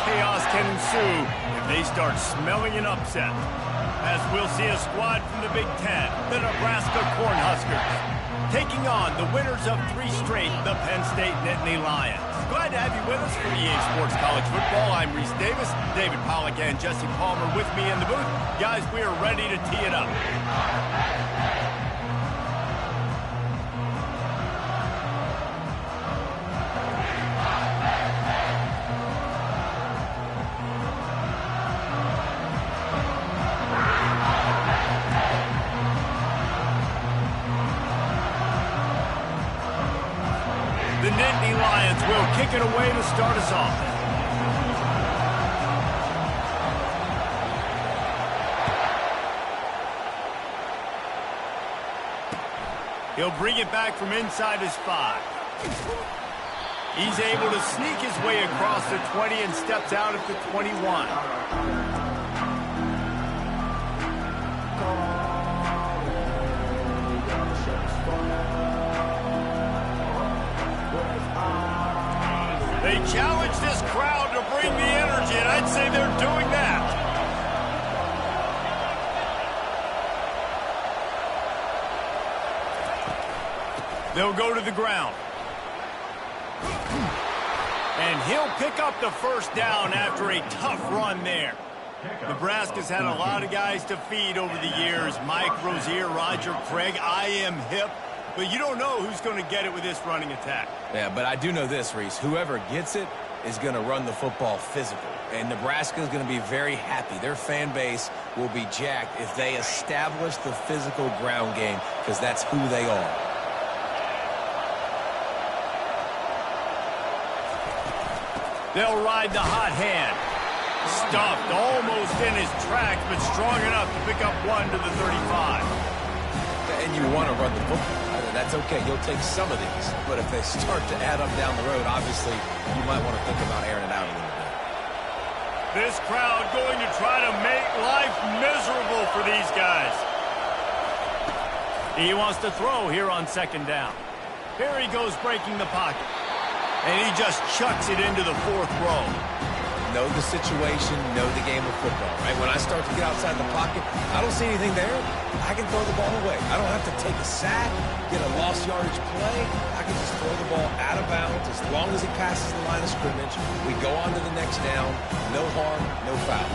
chaos can ensue if they start smelling an upset. As we'll see a squad from the Big Ten, the Nebraska Cornhuskers, taking on the winners of 3 straight, the Penn State Nittany Lions. Glad to have you with us for EA Sports College Football. I'm Reese Davis, David Pollack and Jesse Palmer with me in the booth. Guys, we are ready to tee it up. The Nittany Lions will kick it away to start us off. He'll bring it back from inside his 5. He's able to sneak his way across the 20 and steps out at the 21. They challenge this crowd to bring the energy, and I'd say they're doing that. They'll go to the ground. And he'll pick up the first down after a tough run there. Nebraska's had a lot of guys to feed over the years. Mike Rozier, Roger Craig, I am hip. But you don't know who's going to get it with this running attack. Yeah, but I do know this, Reese. Whoever gets it is going to run the football physical. And Nebraska is going to be very happy. Their fan base will be jacked if they establish the physical ground game, because that's who they are. They'll ride the hot hand. Stuffed almost in his tracks, but strong enough to pick up 1 to the 35. And you want to run the football. That's okay. You'll take some of these. But if they start to add up down the road, obviously, you might want to think about airing it out a little bit. This crowd going to try to make life miserable for these guys. He wants to throw here on 2nd down. Here he goes breaking the pocket. And he just chucks it into the 4th row. Know the situation, know the game of football, right? When I start to get outside the pocket, I don't see anything there. I can throw the ball away. I don't have to take a sack, get a lost yardage play. I can just throw the ball out of bounds as long as he passes the line of scrimmage. We go on to the next down. No harm, no foul.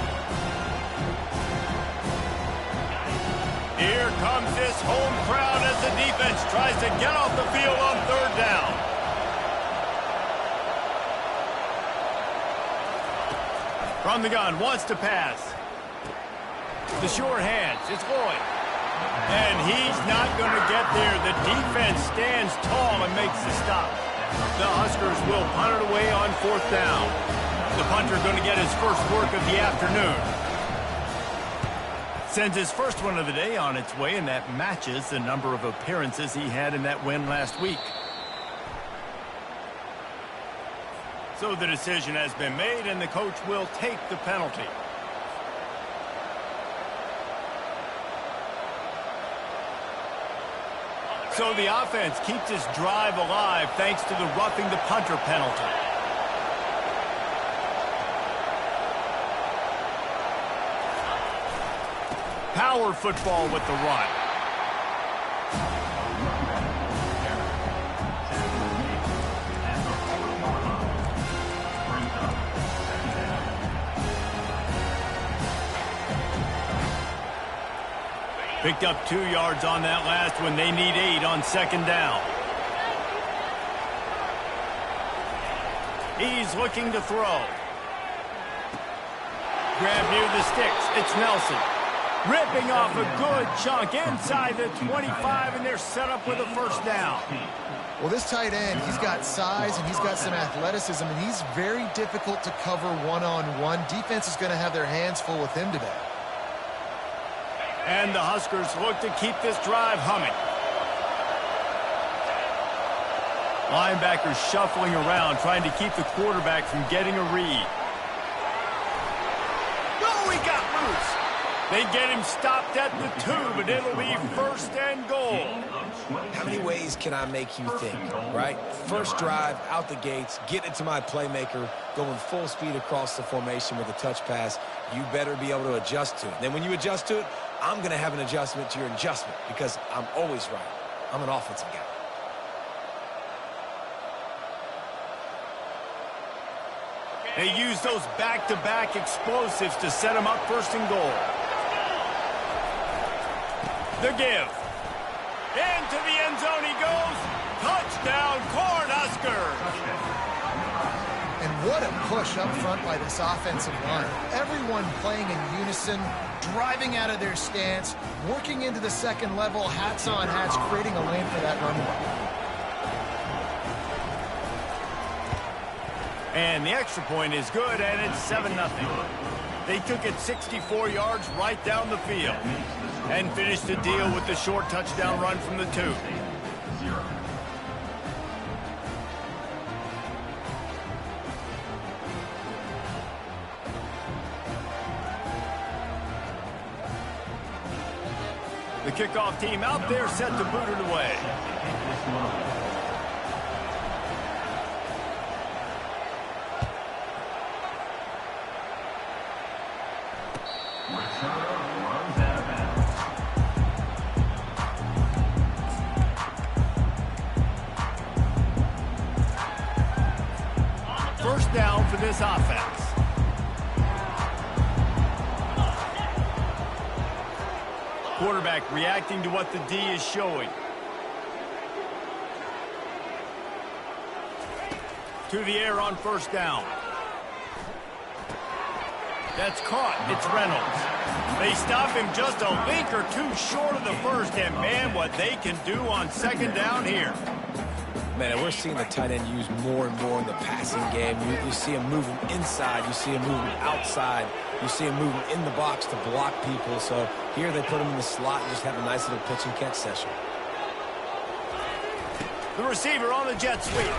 Here comes this home crowd as the defense tries to get off the field on 3rd down. From the gun, wants to pass. The short hands, it's Lloyd. And he's not going to get there. The defense stands tall and makes the stop. The Huskers will punt it away on 4th down. The punter going to get his first work of the afternoon. Sends his first one of the day on its way, and that matches the number of appearances he had in that win last week. So the decision has been made, and the coach will take the penalty. So the offense keeps this drive alive thanks to the roughing the punter penalty. Power football with the run. Picked up 2 yards on that last one. They need 8 on 2nd down. He's looking to throw. Grab near the sticks. It's Nelson. Ripping off a good chunk inside the 25, and they're set up with a first down. Well, this tight end, he's got size and he's got some athleticism, and he's very difficult to cover one-on-one. Defense is going to have their hands full with him today. And the Huskers look to keep this drive humming. Linebackers shuffling around, trying to keep the quarterback from getting a read. Oh, he got loose. They get him stopped at the 2, but it'll be first and goal. How many ways can I make you think, right? First drive, out the gates, get it to my playmaker, going full speed across the formation with a touch pass. You better be able to adjust to it. Then when you adjust to it, I'm going to have an adjustment to your adjustment because I'm always right. I'm an offensive guy. They use those back-to-back explosives to set them up first and goal. The give. Into the end zone he goes. Touchdown, Cornhuskers. And what a push up front by this offensive line. Everyone playing in unison, driving out of their stance, working into the second level, hats on hats, creating a lane for that runway. And the extra point is good, and it's 7-0. They took it 64 yards right down the field and finished the deal with the short touchdown run from the 2. The kickoff team out there set to boot it away. First down for this offense. Quarterback reacting to what the D is showing. To the air on first down. That's caught. It's Reynolds. They stop him just a link or two short of the first, and man, what they can do on second down here. Man, we're seeing the tight end used more and more in the passing game. You see him moving inside. You see him moving outside. You see him moving in the box to block people. So here they put him in the slot and just have a nice little pitch and catch session. The receiver on the jet sweep.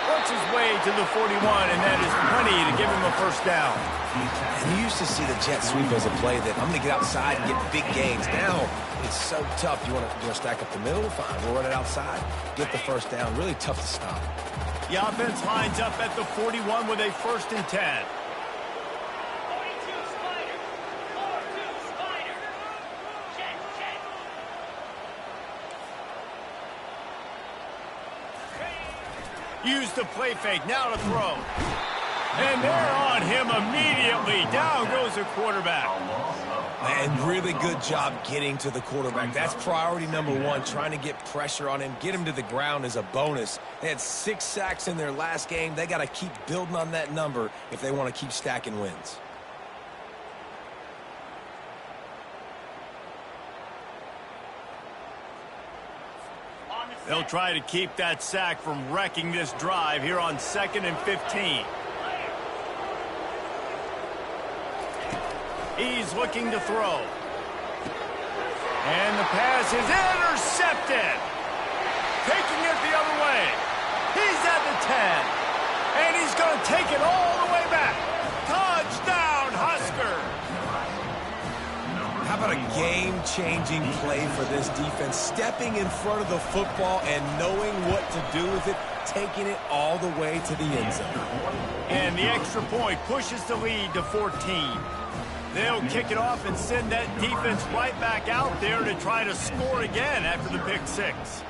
Works his way to the 41, and that is plenty to give him a first down. And you used to see the jet sweep as a play that I'm going to get outside and get big gains. Now it's so tough. You want to stack up the middle? Fine. We'll run it outside. Get the first down. Really tough to stop. The offense lines up at the 41 with a 1st and 10. Use the play fake, now to throw. And they're on him immediately. Down goes the quarterback. And really good job getting to the quarterback. That's priority number 1, trying to get pressure on him. Get him to the ground as a bonus. They had 6 sacks in their last game. They got to keep building on that number if they want to keep stacking wins. They'll try to keep that sack from wrecking this drive here on 2nd and 15. He's looking to throw. And the pass is intercepted. Taking it the other way. He's at the 10. And he's going to take it all the way back. Touchdown, Huskers. How about a game-changing play for this defense? Stepping in front of the football and knowing what to do with it, taking it all the way to the end zone. And the extra point pushes the lead to 14. They'll kick it off and send that defense right back out there to try to score again after the pick 6.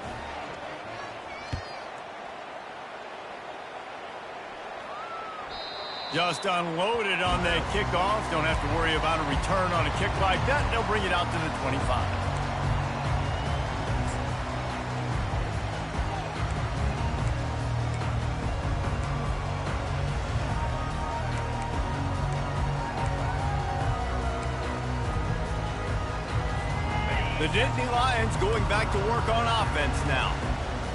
Just unloaded on that kickoff. Don't have to worry about a return on a kick like that. They'll bring it out to the 25. The Nittany Lions going back to work on offense now.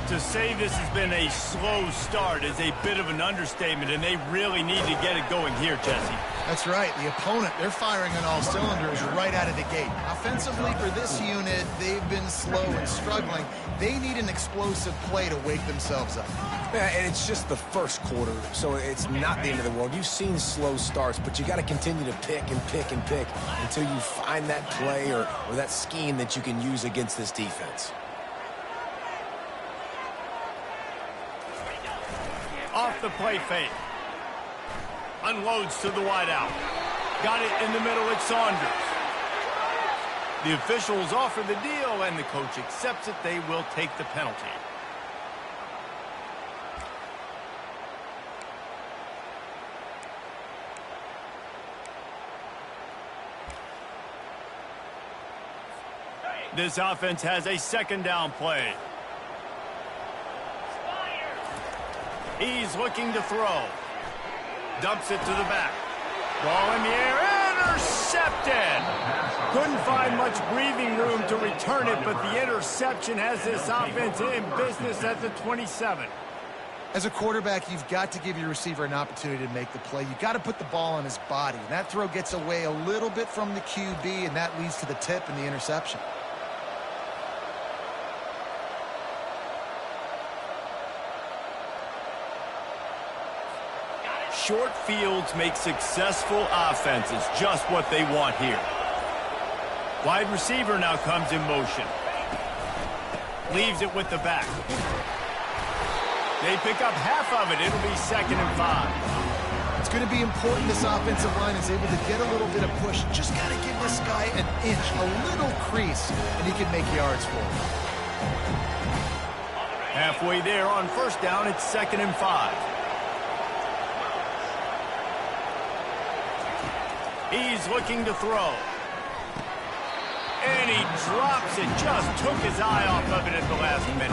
To say this has been a slow start is a bit of an understatement, and they really need to get it going here, Jesse. That's right. The opponent, they're firing on all cylinders right out of the gate. Offensively for this unit, they've been slow and struggling. They need an explosive play to wake themselves up. Yeah, and it's just the first quarter, so it's not the end of the world. You've seen slow starts, but you got to continue to pick and pick and pick until you find that play or that scheme that you can use against this defense. Off the play fake. Unloads to the wideout. Got it in the middle at Saunders. The officials offer the deal, and the coach accepts it. They will take the penalty. This offense has a second down play. He's looking to throw. Dumps it to the back. Ball in the air, intercepted! Couldn't find much breathing room to return it, but the interception has this offense in business at the 27. As a quarterback, you've got to give your receiver an opportunity to make the play. You've got to put the ball on his body. And that throw gets away a little bit from the QB, and that leads to the tip and the interception. Short fields make successful offenses just what they want here. Wide receiver now comes in motion. Leaves it with the back. They pick up half of it. It'll be 2nd and 5. It's going to be important this offensive line is able to get a little bit of push. Just got to give this guy an inch, a little crease, and he can make yards for him. Halfway there on 1st down, it's 2nd and 5. He's looking to throw. And he drops it. Just took his eye off of it at the last minute.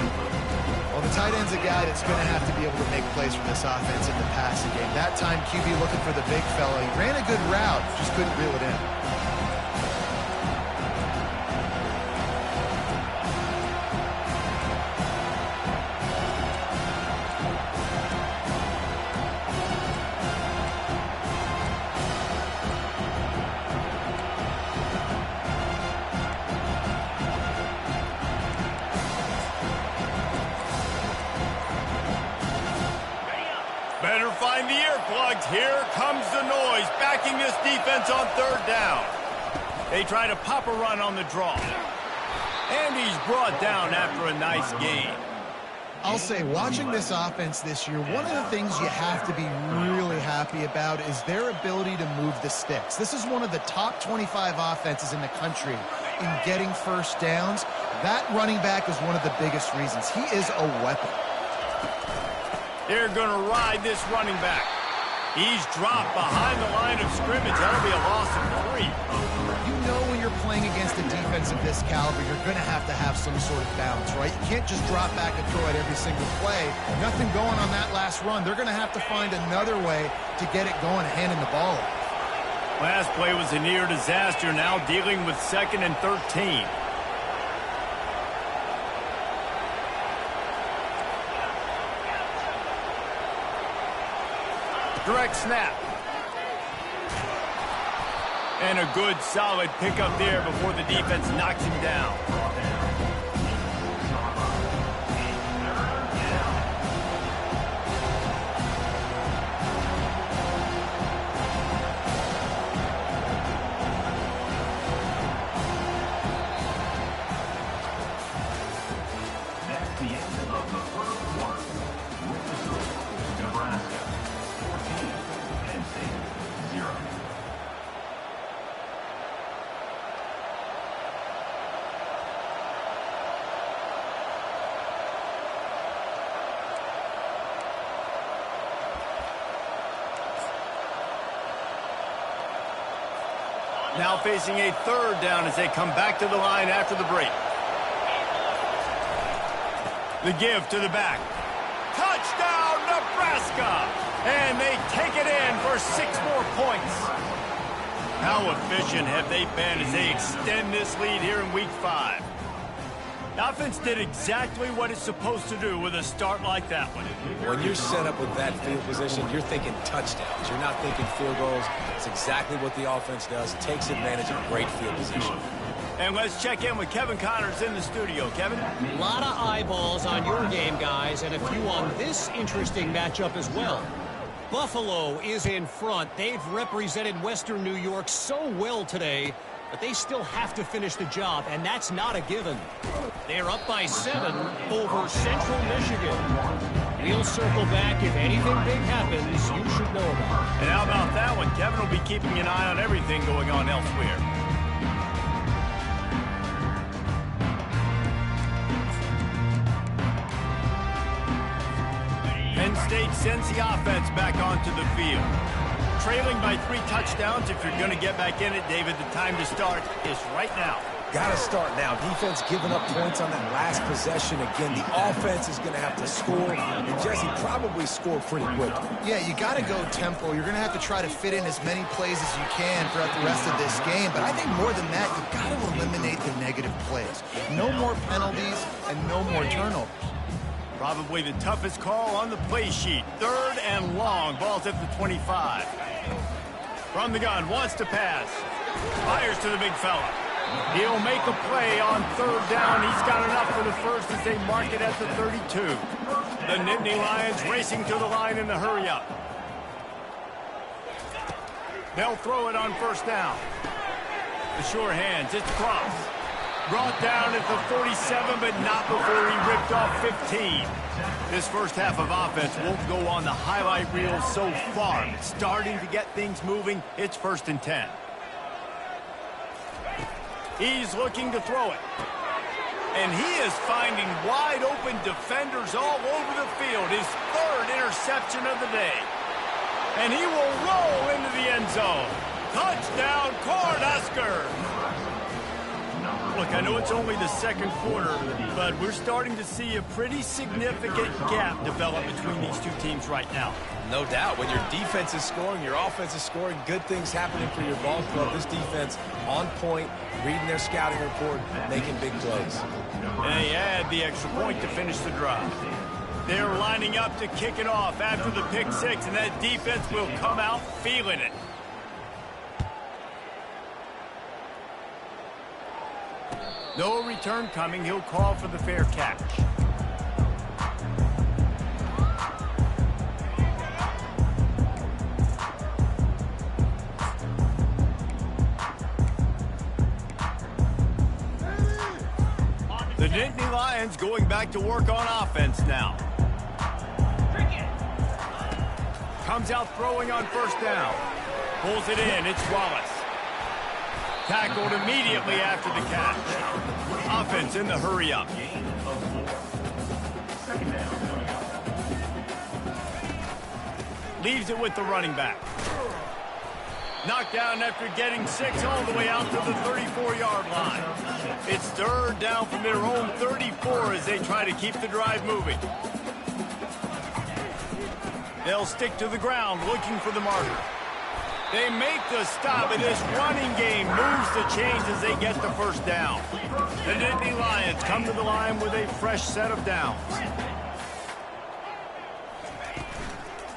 Well, the tight end's a guy that's going to have to be able to make plays for this offense in the passing game. That time, QB looking for the big fella. He ran a good route, just couldn't reel it in. Better find the earplugs. Here comes the noise, backing this defense on 3rd down. They try to pop a run on the draw. And he's brought down after a nice gain. I'll say, watching this offense this year, one of the things you have to be really happy about is their ability to move the sticks. This is one of the top 25 offenses in the country in getting first downs. That running back is one of the biggest reasons. He is a weapon. They're going to ride this running back. He's dropped behind the line of scrimmage. That'll be a loss of 3. You know when you're playing against a defense of this caliber, you're going to have some sort of balance, right? You can't just drop back and throw it every single play. Nothing going on that last run. They're going to have to find another way to get it going, handing the ball off. Last play was a near disaster. Now dealing with 2nd and 13. Direct snap. And a good, solid pickup there before the defense knocks him down. Now facing a 3rd down as they come back to the line after the break. The give to the back. Touchdown, Nebraska! And they take it in for 6 more points. How efficient have they been as they extend this lead here in Week 5? The offense did exactly what it's supposed to do with a start like that one. When you're set up with that field position, you're thinking touchdowns. You're not thinking field goals. It's exactly what the offense does. Takes advantage of great field position. And let's check in with Kevin Connors in the studio. Kevin? A lot of eyeballs on your game, guys, and a few on this interesting matchup as well. Buffalo is in front. They've represented Western New York so well today, but they still have to finish the job, and that's not a given. They're up by 7 over Central Michigan. We'll circle back. If anything big happens, you should know about it. And how about that one? Kevin will be keeping an eye on everything going on elsewhere. Penn State sends the offense back onto the field. Trailing by 3 touchdowns. If you're going to get back in it, David, the time to start is right now. Got to start now. Defense giving up points on that last possession. Again, the offense is going to have to score, and Jesse probably scored pretty quickly. Yeah, you got to go tempo. You're going to have to try to fit in as many plays as you can throughout the rest of this game. But I think more than that, you've got to eliminate the negative plays. No more penalties and no more turnovers. Probably the toughest call on the play sheet. 3rd and long. Ball's at the 25. From the gun, wants to pass. Fires to the big fella. He'll make a play on 3rd down. He's got enough for the first as they mark it at the 32. The Nittany Lions racing to the line in the hurry-up. They'll throw it on 1st down. The sure hands, it's cross. Brought down at the 47, but not before he ripped off 15. This first half of offense won't go on the highlight reel so far. It's starting to get things moving. It's 1st and 10. He's looking to throw it. And he is finding wide open defenders all over the field. His 3rd interception of the day. And he will roll into the end zone. Touchdown, Cornhuskers! Look, I know it's only the 2nd quarter, but we're starting to see a pretty significant gap develop between these two teams right now. No doubt. When your defense is scoring, your offense is scoring, good things happening for your ball club. This defense on point, reading their scouting report, making big plays. And they add the extra point to finish the drive. They're lining up to kick it off after the pick 6, and that defense will come out feeling it. No return coming. He'll call for the fair catch. The Nittany Lions going back to work on offense now. Comes out throwing on 1st down. Pulls it in. It's Wallace. Tackled immediately after the catch. Offense in the hurry-up. Leaves it with the running back. Knocked down after getting 6 all the way out to the 34-yard line. It's 3rd down from their own 34 as they try to keep the drive moving. They'll stick to the ground looking for the marker. They make the stop, and this running game moves the chains as they get the 1st down. The Nittany Lions come to the line with a fresh set of downs.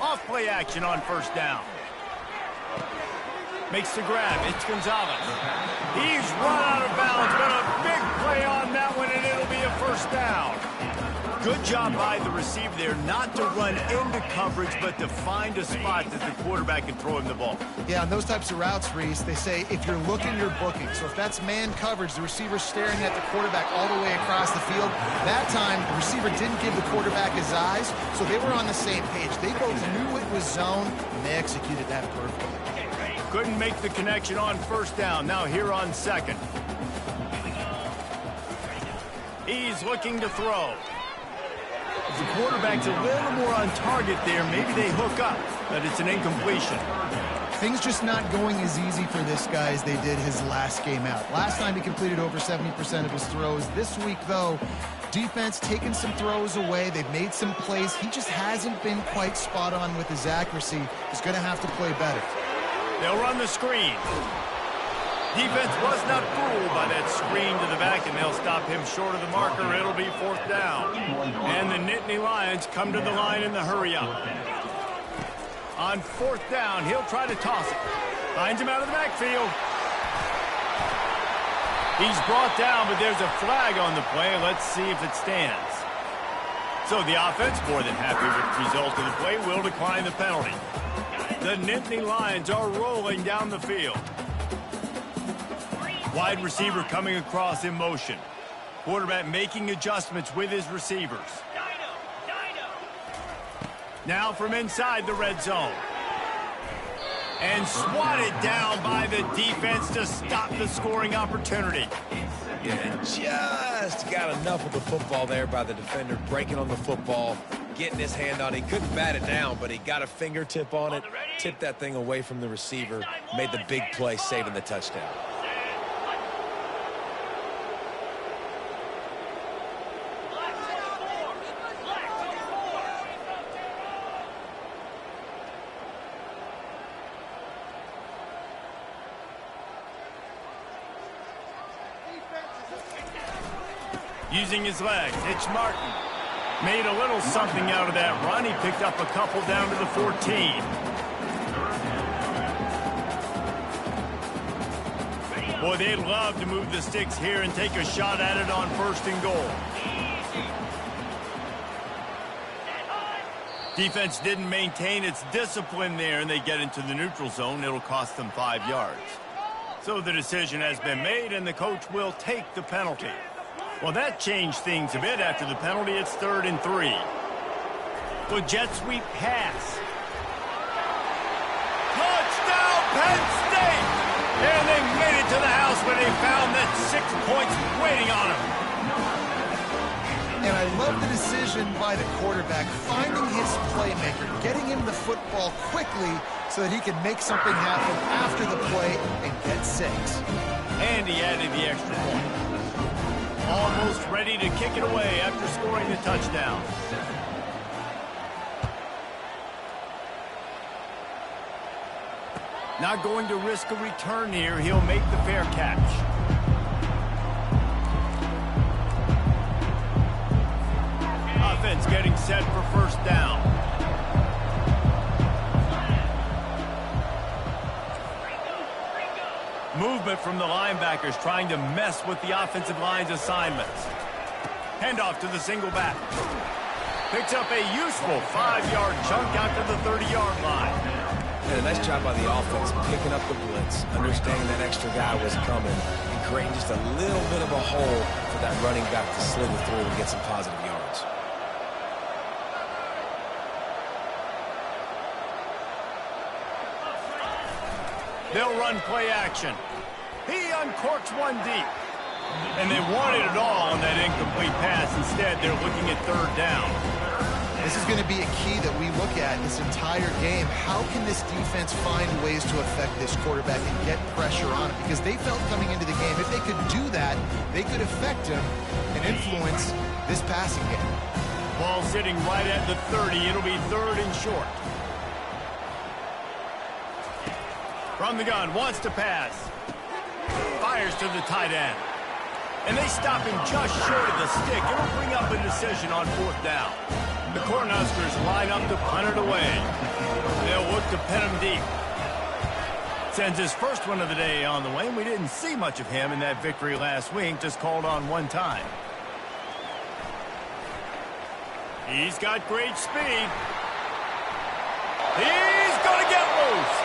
Off play action on 1st down. Makes the grab. It's Gonzalez. He's run out of bounds, but a big play on that one, and it'll be a 1st down. Good job by the receiver there not to run into coverage, but to find a spot that the quarterback can throw him the ball. Yeah, on those types of routes, Reese, they say if you're looking, you're booking. So if that's man coverage, the receiver's staring at the quarterback all the way across the field. That time, the receiver didn't give the quarterback his eyes, so they were on the same page. They both knew it was zone, and they executed that perfectly. Couldn't make the connection on 1st down. Now here on 2nd. He's looking to throw. If the quarterback's a little more on target there, maybe they hook up, but it's an incompletion. Things just not going as easy for this guy as they did his last game out. Last time he completed over 70% of his throws. This week, though, defense taking some throws away. They've made some plays. He just hasn't been quite spot on with his accuracy. He's going to have to play better. They'll run the screen. Defense was not fooled by that screen to the back, and they'll stop him short of the marker. It'll be 4th down. And the Nittany Lions come to the line in the hurry-up. On 4th down, he'll try to toss it. Finds him out of the backfield. He's brought down, but there's a flag on the play. Let's see if it stands. So the offense, more than happy with the result of the play, will decline the penalty. The Nittany Lions are rolling down the field. Wide receiver coming across in motion. Quarterback making adjustments with his receivers. Now from inside the red zone. And swatted down by the defense to stop the scoring opportunity. Yeah, just got enough of the football there by the defender, breaking on the football, getting his hand on it. He couldn't bat it down, but he got a fingertip on it, tipped that thing away from the receiver, made the big play, saving the touchdown. Using his legs, Mitch Martin made a little something out of that run. He picked up a couple down to the 14. Boy, they'd love to move the sticks here and take a shot at it on 1st and goal. Defense didn't maintain its discipline there, and they get into the neutral zone. It'll cost them 5 yards. So the decision has been made, and the coach will take the penalty. Well, that changed things a bit. After the penalty, it's 3rd and 3. Well, jet sweep pass. Touchdown, Penn State! And they made it to the house when they found that 6 points waiting on them. And I love the decision by the quarterback, finding his playmaker, getting him the football quickly so that he can make something happen after the play and get 6. And he added the extra point. Almost ready to kick it away after scoring the touchdown. Not going to risk a return here. He'll make the fair catch. Offense getting set for 1st down. Movement from the linebackers trying to mess with the offensive line's assignments. Handoff to the single back. Picks up a useful 5-yard chunk out to the 30-yard line. And a nice job by the offense, picking up the blitz, understanding that extra guy was coming, and creating just a little bit of a hole for that running back to slither through and get some positive yards. They'll run play action. He uncorks one deep. And they wanted it all on that incomplete pass. Instead, they're looking at 3rd down. This is going to be a key that we look at this entire game. How can this defense find ways to affect this quarterback and get pressure on him? Because they felt coming into the game, if they could do that, they could affect him and influence this passing game. Ball sitting right at the 30. It'll be 3rd and short. From the gun, wants to pass. Fires to the tight end. And they stop him just short of the stick. It'll bring up a decision on 4th down. The Cornhuskers line up to punt it away. They'll look to pin him deep. Sends his first one of the day on the way. We didn't see much of him in that victory last week, just called on 1 time. He's got great speed. He's going to get loose.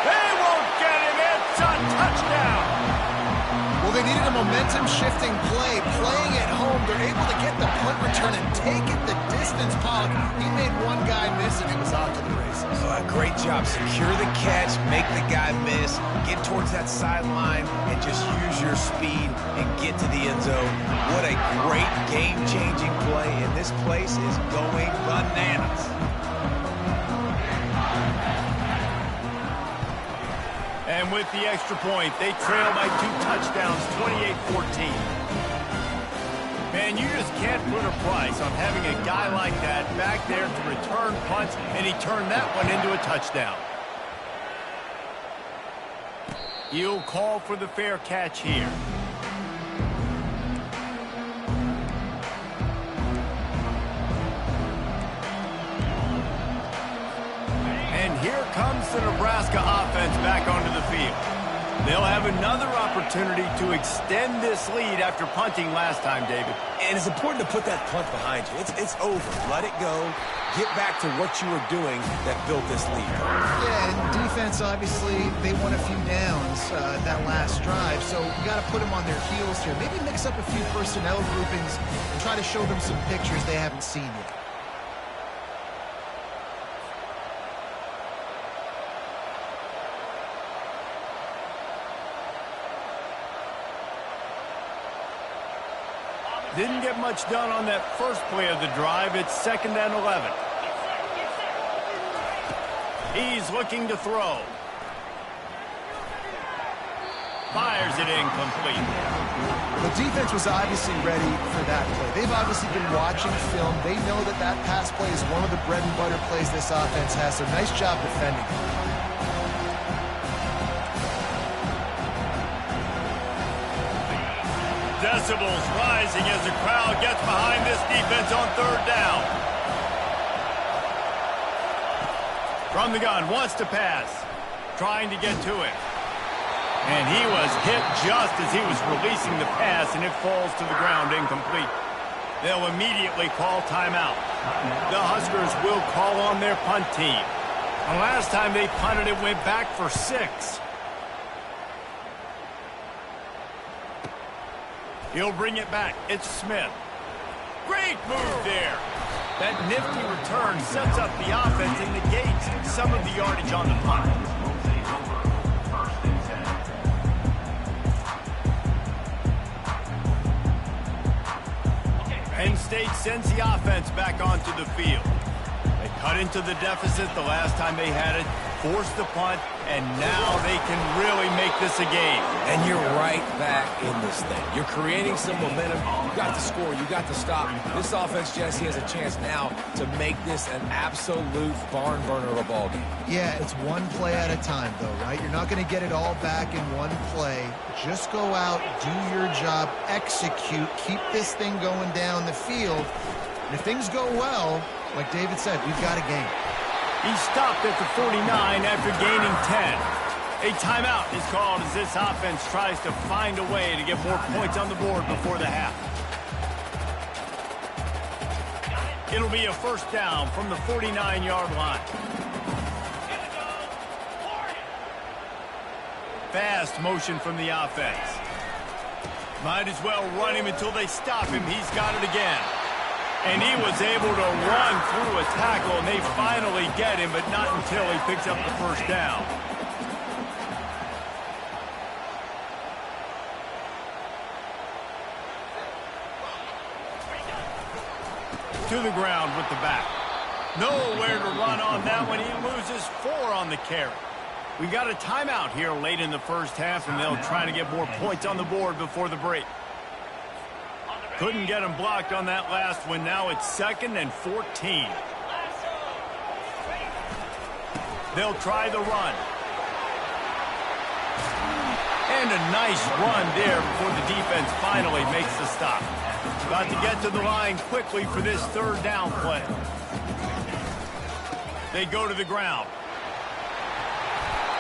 They won't get him. It's a touchdown. Well, they needed a momentum-shifting play. Playing at home, they're able to get the punt return and take it the distance. Pollock, he made one guy miss, and it was off to the races. Great job. Secure the catch, make the guy miss, get towards that sideline, and just use your speed and get to the end zone. What a great game-changing play, and this place is going bananas. And with the extra point, they trail by 2 touchdowns, 28-14. Man, you just can't put a price on having a guy like that back there to return punts, and he turned that one into a touchdown. He'll call for the fair catch here. And here comes the Nebraska offense back onto the field. They'll have another opportunity to extend this lead after punting last time, David. And it's important to put that punt behind you. It's over. Let it go. Get back to what you were doing that built this lead. Yeah, and defense, obviously, they won a few downs that last drive, so you got to put them on their heels here. Maybe mix up a few personnel groupings and try to show them some pictures they haven't seen yet. Didn't get much done on that first play of the drive. It's 2nd and 11. He's looking to throw. Fires it incomplete. The defense was obviously ready for that play. They've obviously been watching film. They know that that pass play is one of the bread and butter plays this offense has, so nice job defending. Decibels rising as the crowd gets behind this defense on 3rd down. From the gun, wants to pass. Trying to get to it. And he was hit just as he was releasing the pass, and it falls to the ground incomplete. They'll immediately call timeout. The Huskers will call on their punt team. And last time they punted, it went back for 6. He'll bring it back. It's Smith. Great move there. That nifty return sets up the offense and negates some of the yardage on the punt. Penn State sends the offense back onto the field. They cut into the deficit the last time they had it, forced the punt, and now they can really make this a game. And you're right back in this thing. You're creating some momentum. You got to score. You got to stop. This offense, Jesse, has a chance now to make this an absolute barn burner of a ball game. Yeah, it's one play at a time, though, right? You're not going to get it all back in one play. Just go out, do your job, execute, keep this thing going down the field. And if things go well, like David said, we've got a game. He stopped at the 49 after gaining 10. A timeout is called as this offense tries to find a way to get more points on the board before the half. It'll be a 1st down from the 49-yard line. Fast motion from the offense. Might as well run him until they stop him. He's got it again. And he was able to run through a tackle, and they finally get him, but not until he picks up the 1st down. To the ground with the back. Nowhere to run on that one. He loses 4 on the carry. We got a timeout here late in the 1st half, and they'll try to get more points on the board before the break. Couldn't get him blocked on that last one. Now it's 2nd and 14. They'll try the run. And a nice run there before the defense finally makes the stop. Got to get to the line quickly for this 3rd down play. They go to the ground.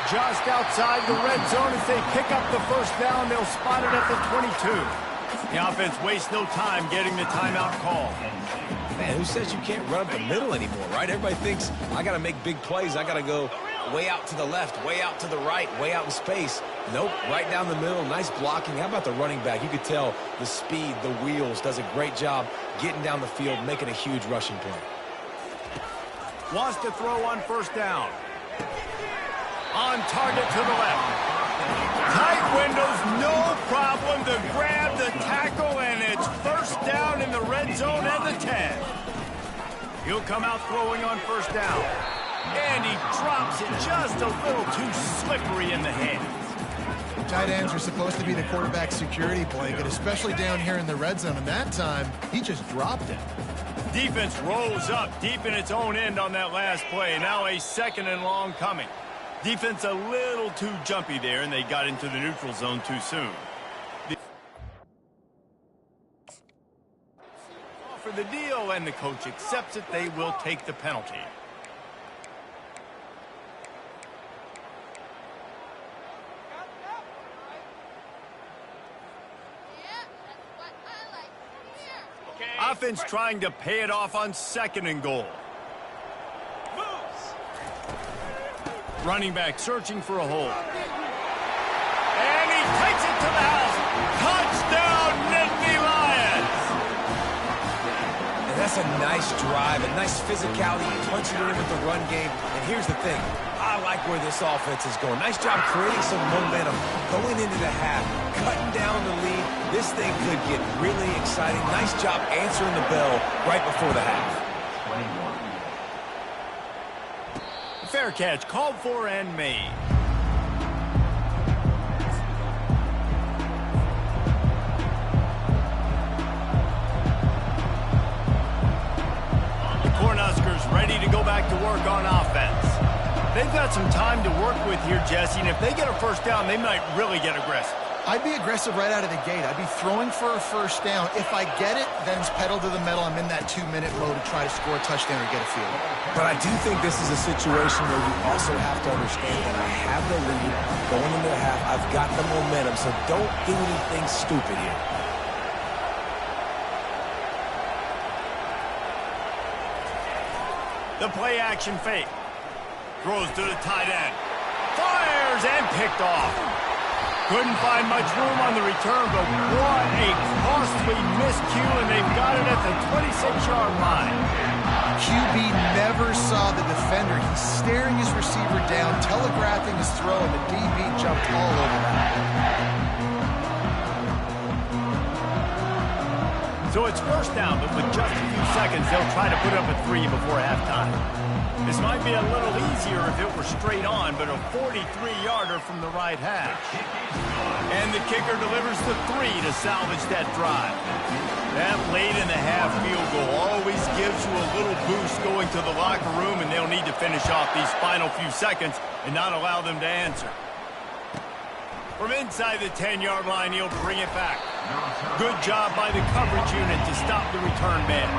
Just outside the red zone as they pick up the 1st down. They'll spot it at the 22. The offense wastes no time getting the timeout call. Man, who says you can't run up the middle anymore, right? Everybody thinks, I got to make big plays. I got to go way out to the left, way out to the right, way out in space. Nope, right down the middle. Nice blocking. How about the running back? You could tell the speed, the wheels, does a great job getting down the field, making a huge rushing play. Wants to throw on 1st down. On target to the left. Tight windows, no problem to grab the tackle, and it's 1st down in the red zone at the 10. He'll come out throwing on 1st down. And he drops it just a little too slippery in the hands. Tight ends are supposed to be the quarterback's security blanket, especially down here in the red zone, and that time, he just dropped it. Defense rolls up deep in its own end on that last play. Now a 2nd and long coming. Defense a little too jumpy there, and they got into the neutral zone too soon. For the deal, and the coach accepts it, they will take the penalty. Offense trying to pay it off on 2nd and goal. Running back searching for a hole. And he takes it to the house. Touchdown, Nittany Lions! And that's a nice drive, a nice physicality, punching it in with the run game. And here's the thing. I like where this offense is going. Nice job creating some momentum going into the half, cutting down the lead. This thing could get really exciting. Nice job answering the bell right before the half. Fair catch, called for and made. The Cornhuskers ready to go back to work on offense. They've got some time to work with here, Jesse, and if they get a first down, they might really get aggressive. I'd be aggressive right out of the gate. I'd be throwing for a first down. If I get it, then it's pedal to the metal. I'm in that 2-minute mode to try to score a touchdown or get a field. But I do think this is a situation where you also have to understand that I have the lead going into the half. I've got the momentum, so don't do anything stupid here. The play action fake. Throws to the tight end. Fires and picked off. Couldn't find much room on the return, but what a costly miscue, and they've got it at the 26-yard line. QB never saw the defender. He's staring his receiver down, telegraphing his throw, and the DB jumped all over that. So it's first down, but with just a few seconds, they'll try to put up a 3 before halftime. This might be a little easier if it were straight on, but a 43-yarder from the right hash. And the kicker delivers the 3 to salvage that drive. That late in the half field goal always gives you a little boost going to the locker room, and they'll need to finish off these final few seconds and not allow them to answer. From inside the 10-yard line, he'll bring it back. Good job by the coverage unit to stop the return man.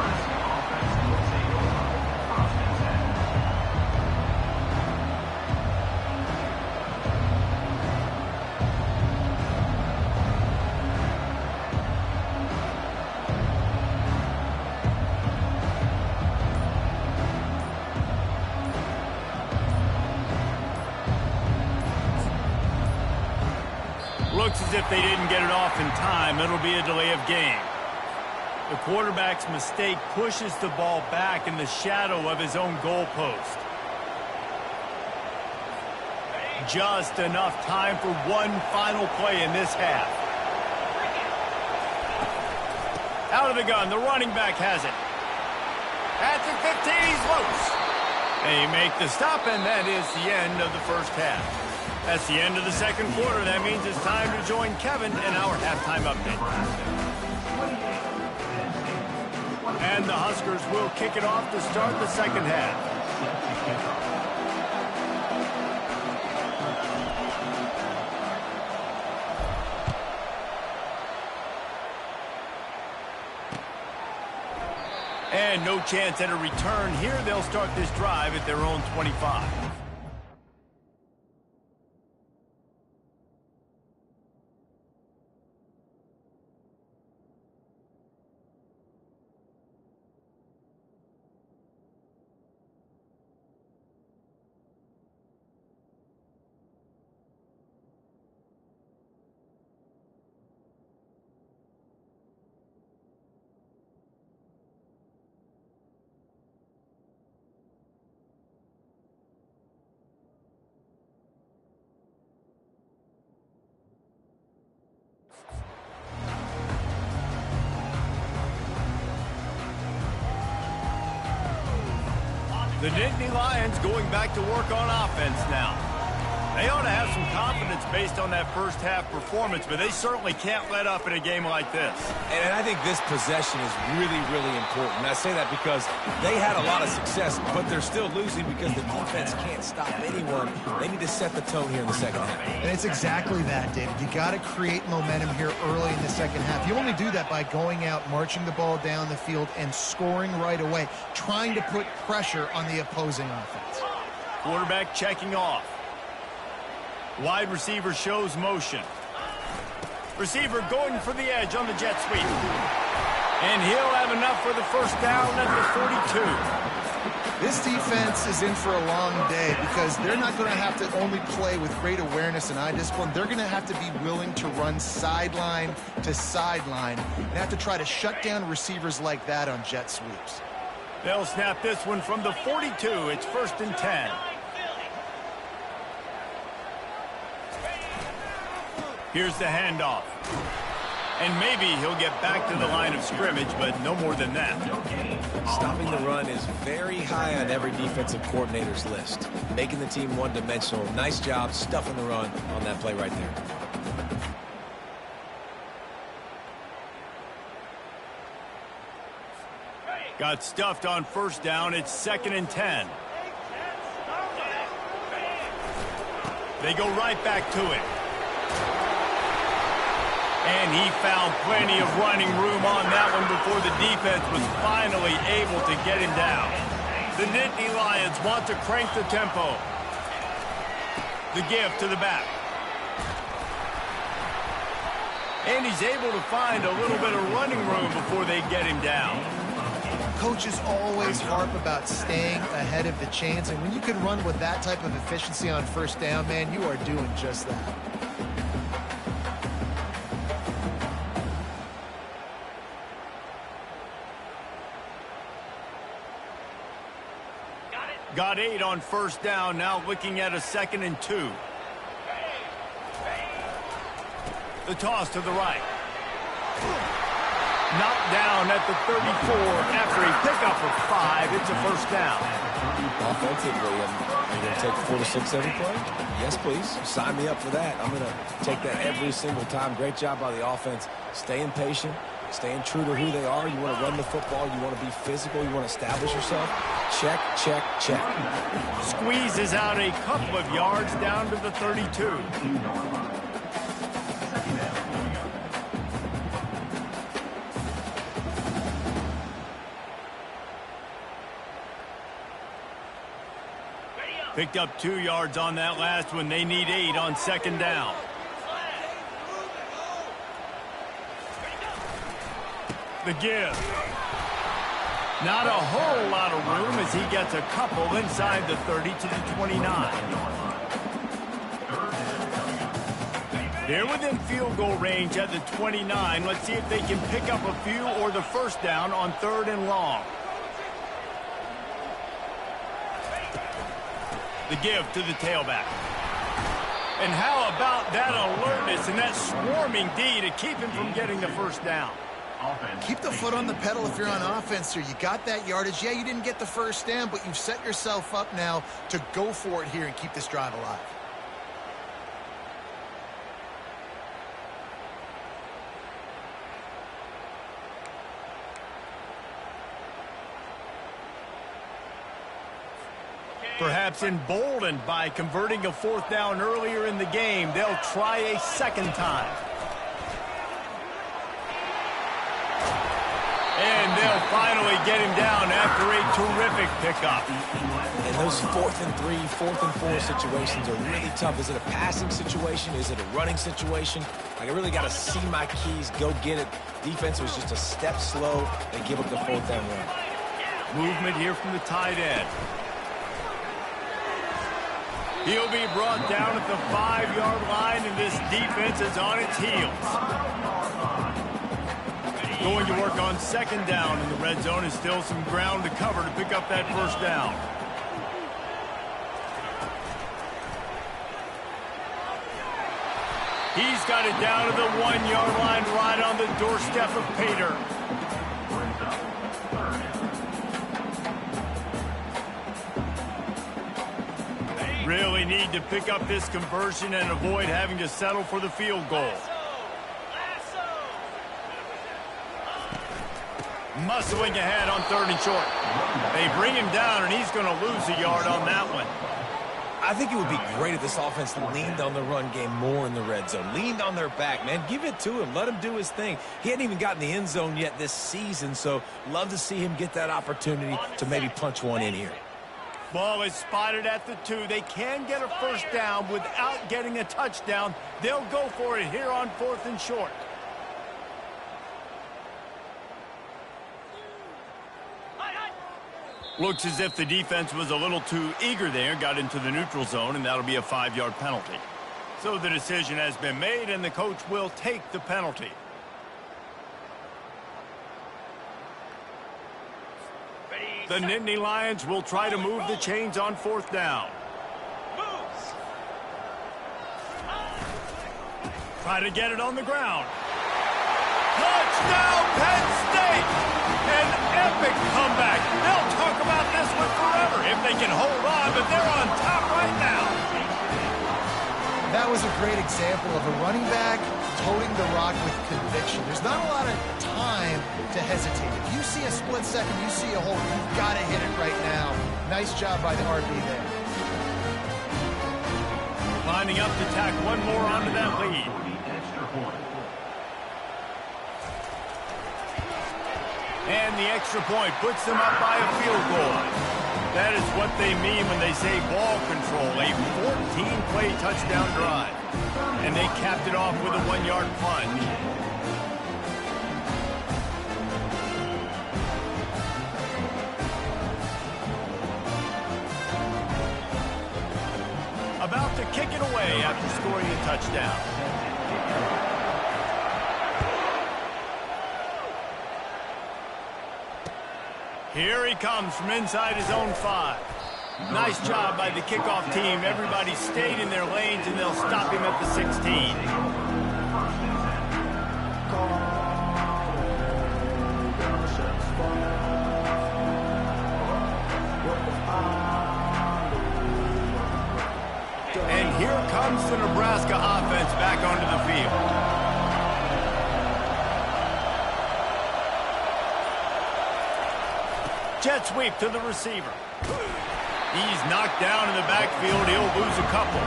Looks as if they didn't get it off in time. It'll be a delay of game. The quarterback's mistake pushes the ball back in the shadow of his own goalpost. Just enough time for one final play in this half. Out of the gun, the running back has it. At the 15, he's loose. They make the stop, and that is the end of the first half. That's the end of the second quarter. That means it's time to join Kevin in our halftime update. And the Huskers will kick it off to start the second half. And no chance at a return here. They'll start this drive at their own 25. The Nittany Lions going back to work on offense now. They ought to have some confidence based on that first half performance, but they certainly can't let up in a game like this. And I think this possession is really, really important. And I say that because they had a lot of success, but they're still losing because the defense can't stop anyone. They need to set the tone here in the second half. And it's exactly that, David. You got to create momentum here early in the second half. You only do that by going out, marching the ball down the field, and scoring right away, trying to put pressure on the opposing offense. Quarterback checking off. Wide receiver shows motion. Receiver going for the edge on the jet sweep. And he'll have enough for the first down at the 42. This defense is in for a long day because they're not going to have to only play with great awareness and eye discipline. They're going to have to be willing to run sideline to sideline and have to try to shut down receivers like that on jet sweeps. They'll snap this one from the 42. It's 1st and 10. Here's the handoff. And maybe he'll get back to the line of scrimmage, but no more than that. Stopping the run is very high on every defensive coordinator's list. Making the team one-dimensional. Nice job stuffing the run on that play right there. Got stuffed on first down. It's 2nd and 10. They go right back to it. And he found plenty of running room on that one before the defense was finally able to get him down. The Nittany Lions want to crank the tempo. The give to the back. And he's able to find a little bit of running room before they get him down. Coaches always harp about staying ahead of the chains, and when you can run with that type of efficiency on first down, man, you are doing just that. Got 8 on first down, now looking at a 2nd and 2. The toss to the right. Knocked down at the 34 after a pickup of 5. It's a first down. Offensively, are you going to take 4 to 6 every play? Yes, please. Sign me up for that. I'm going to take that every single time. Great job by the offense. Staying patient, staying true to who they are. You want to run the football. You want to be physical. You want to establish yourself. Check, check, check. Squeezes out a couple of yards down to the 32. Picked up 2 yards on that last one. They need 8 on 2nd down. The give. Not a whole lot of room as he gets a couple inside the 30 to the 29. They're within field goal range at the 29. Let's see if they can pick up a few or the first down on 3rd and long. The give to the tailback. And how about that alertness and that swarming D to keep him from getting the first down? Keep the foot on the pedal if you're on offense here. You got that yardage. Yeah, you didn't get the first down, but you've set yourself up now to go for it here and keep this drive alive. Perhaps emboldened by converting a 4th down earlier in the game, they'll try a 2nd time. And they'll finally get him down after a terrific pickup. And those 4th and 3, 4th and 4 situations are really tough. Is it a passing situation? Is it a running situation? Like, I really got to see my keys, go get it. Defense was just a step slow. They give up the 4th down run. Movement here from the tight end. He'll be brought down at the 5-yard line, and this defense is on its heels. Going to work on 2nd down, and the red zone is still some ground to cover to pick up that first down. He's got it down to the 1-yard line right on the doorstep of Pater. Really They need to pick up this conversion and avoid having to settle for the field goal. Muscling ahead on 3rd and short. They bring him down, and he's going to lose a yard on that one. I think it would be great if this offense leaned on the run game more in the red zone. Leaned on their back, man. Give it to him. Let him do his thing. He hadn't even gotten the end zone yet this season, so love to see him get that opportunity to maybe punch one in here. Ball is spotted at the 2. They can get a first down without getting a touchdown. They'll go for it here on 4th and short. Looks as if the defense was a little too eager there, got into the neutral zone, and that'll be a 5-yard penalty. So the decision has been made, and the coach will take the penalty. The Nittany Lions will try to move the chains on 4th down. Try to get it on the ground. Touchdown, Penn State! An epic comeback. They'll talk about this one forever if they can hold on, but they're on top right now. That was a great example of a running back toting the rock with conviction. There's not a lot of time to hesitate. If you see a split second, you see a hole, you've got to hit it right now. Nice job by the RB there. Lining up to tack one more onto that lead. And the extra point puts them up by a field goal. That is what they mean when they say ball control. A 14-play touchdown drive. And they capped it off with a 1-yard punt. About to kick it away after scoring a touchdown. Here he comes from inside his own 5. Nice job by the kickoff team. Everybody stayed in their lanes, and they'll stop him at the 16. And here comes the Nebraska offense back onto the field. Jet sweep to the receiver. He's knocked down in the backfield. He'll lose a couple.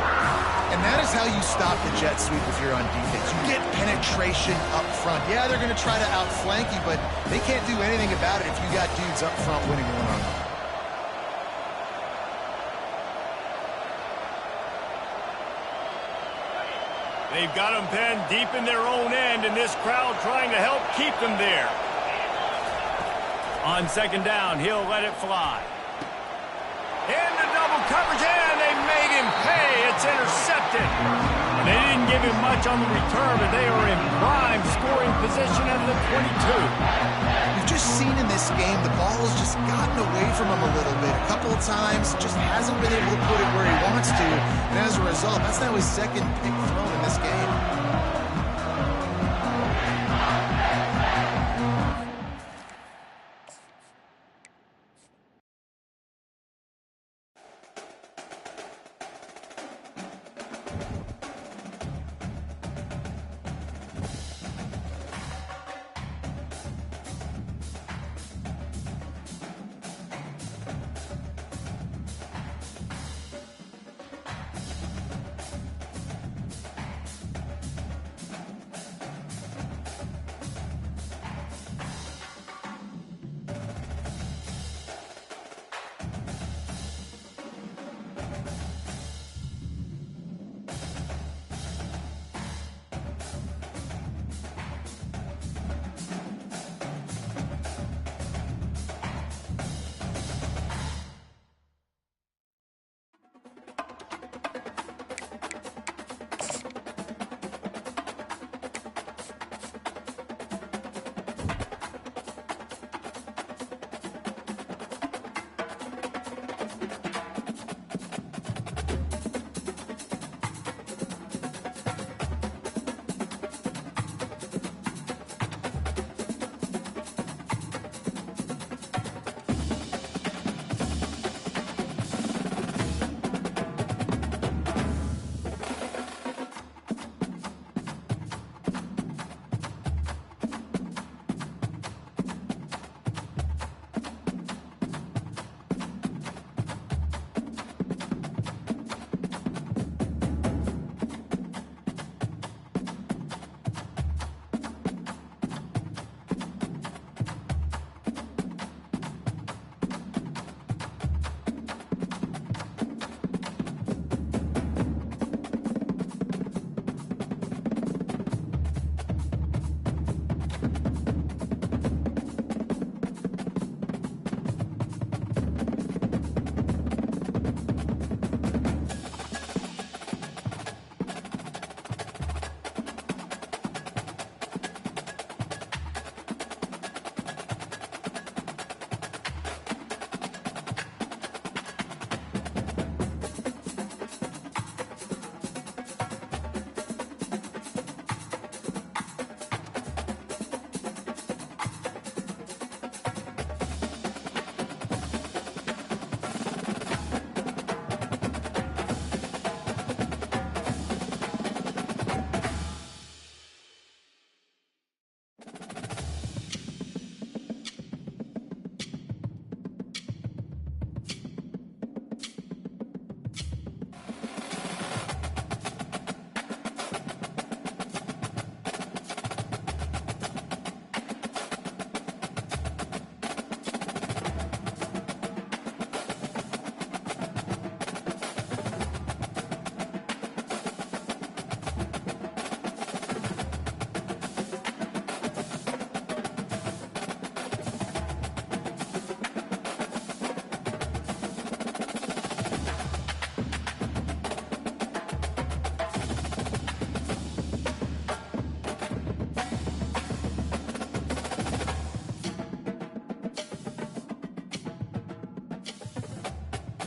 And that is how you stop the jet sweep if you're on defense. You get penetration up front. Yeah, they're going to try to outflank you, but they can't do anything about it if you got dudes up front winning one-on-one. They've got them pinned deep in their own end, and this crowd trying to help keep them there. On 2nd down, he'll let it fly. Into double coverage, and they made him pay. It's intercepted. They didn't give him much on the return, but they are in prime scoring position at the 22. We've just seen in this game the ball has just gotten away from him a little bit. A couple of times, just hasn't been able to put it where he wants to. And as a result, that's now his 2nd pick thrown in this game.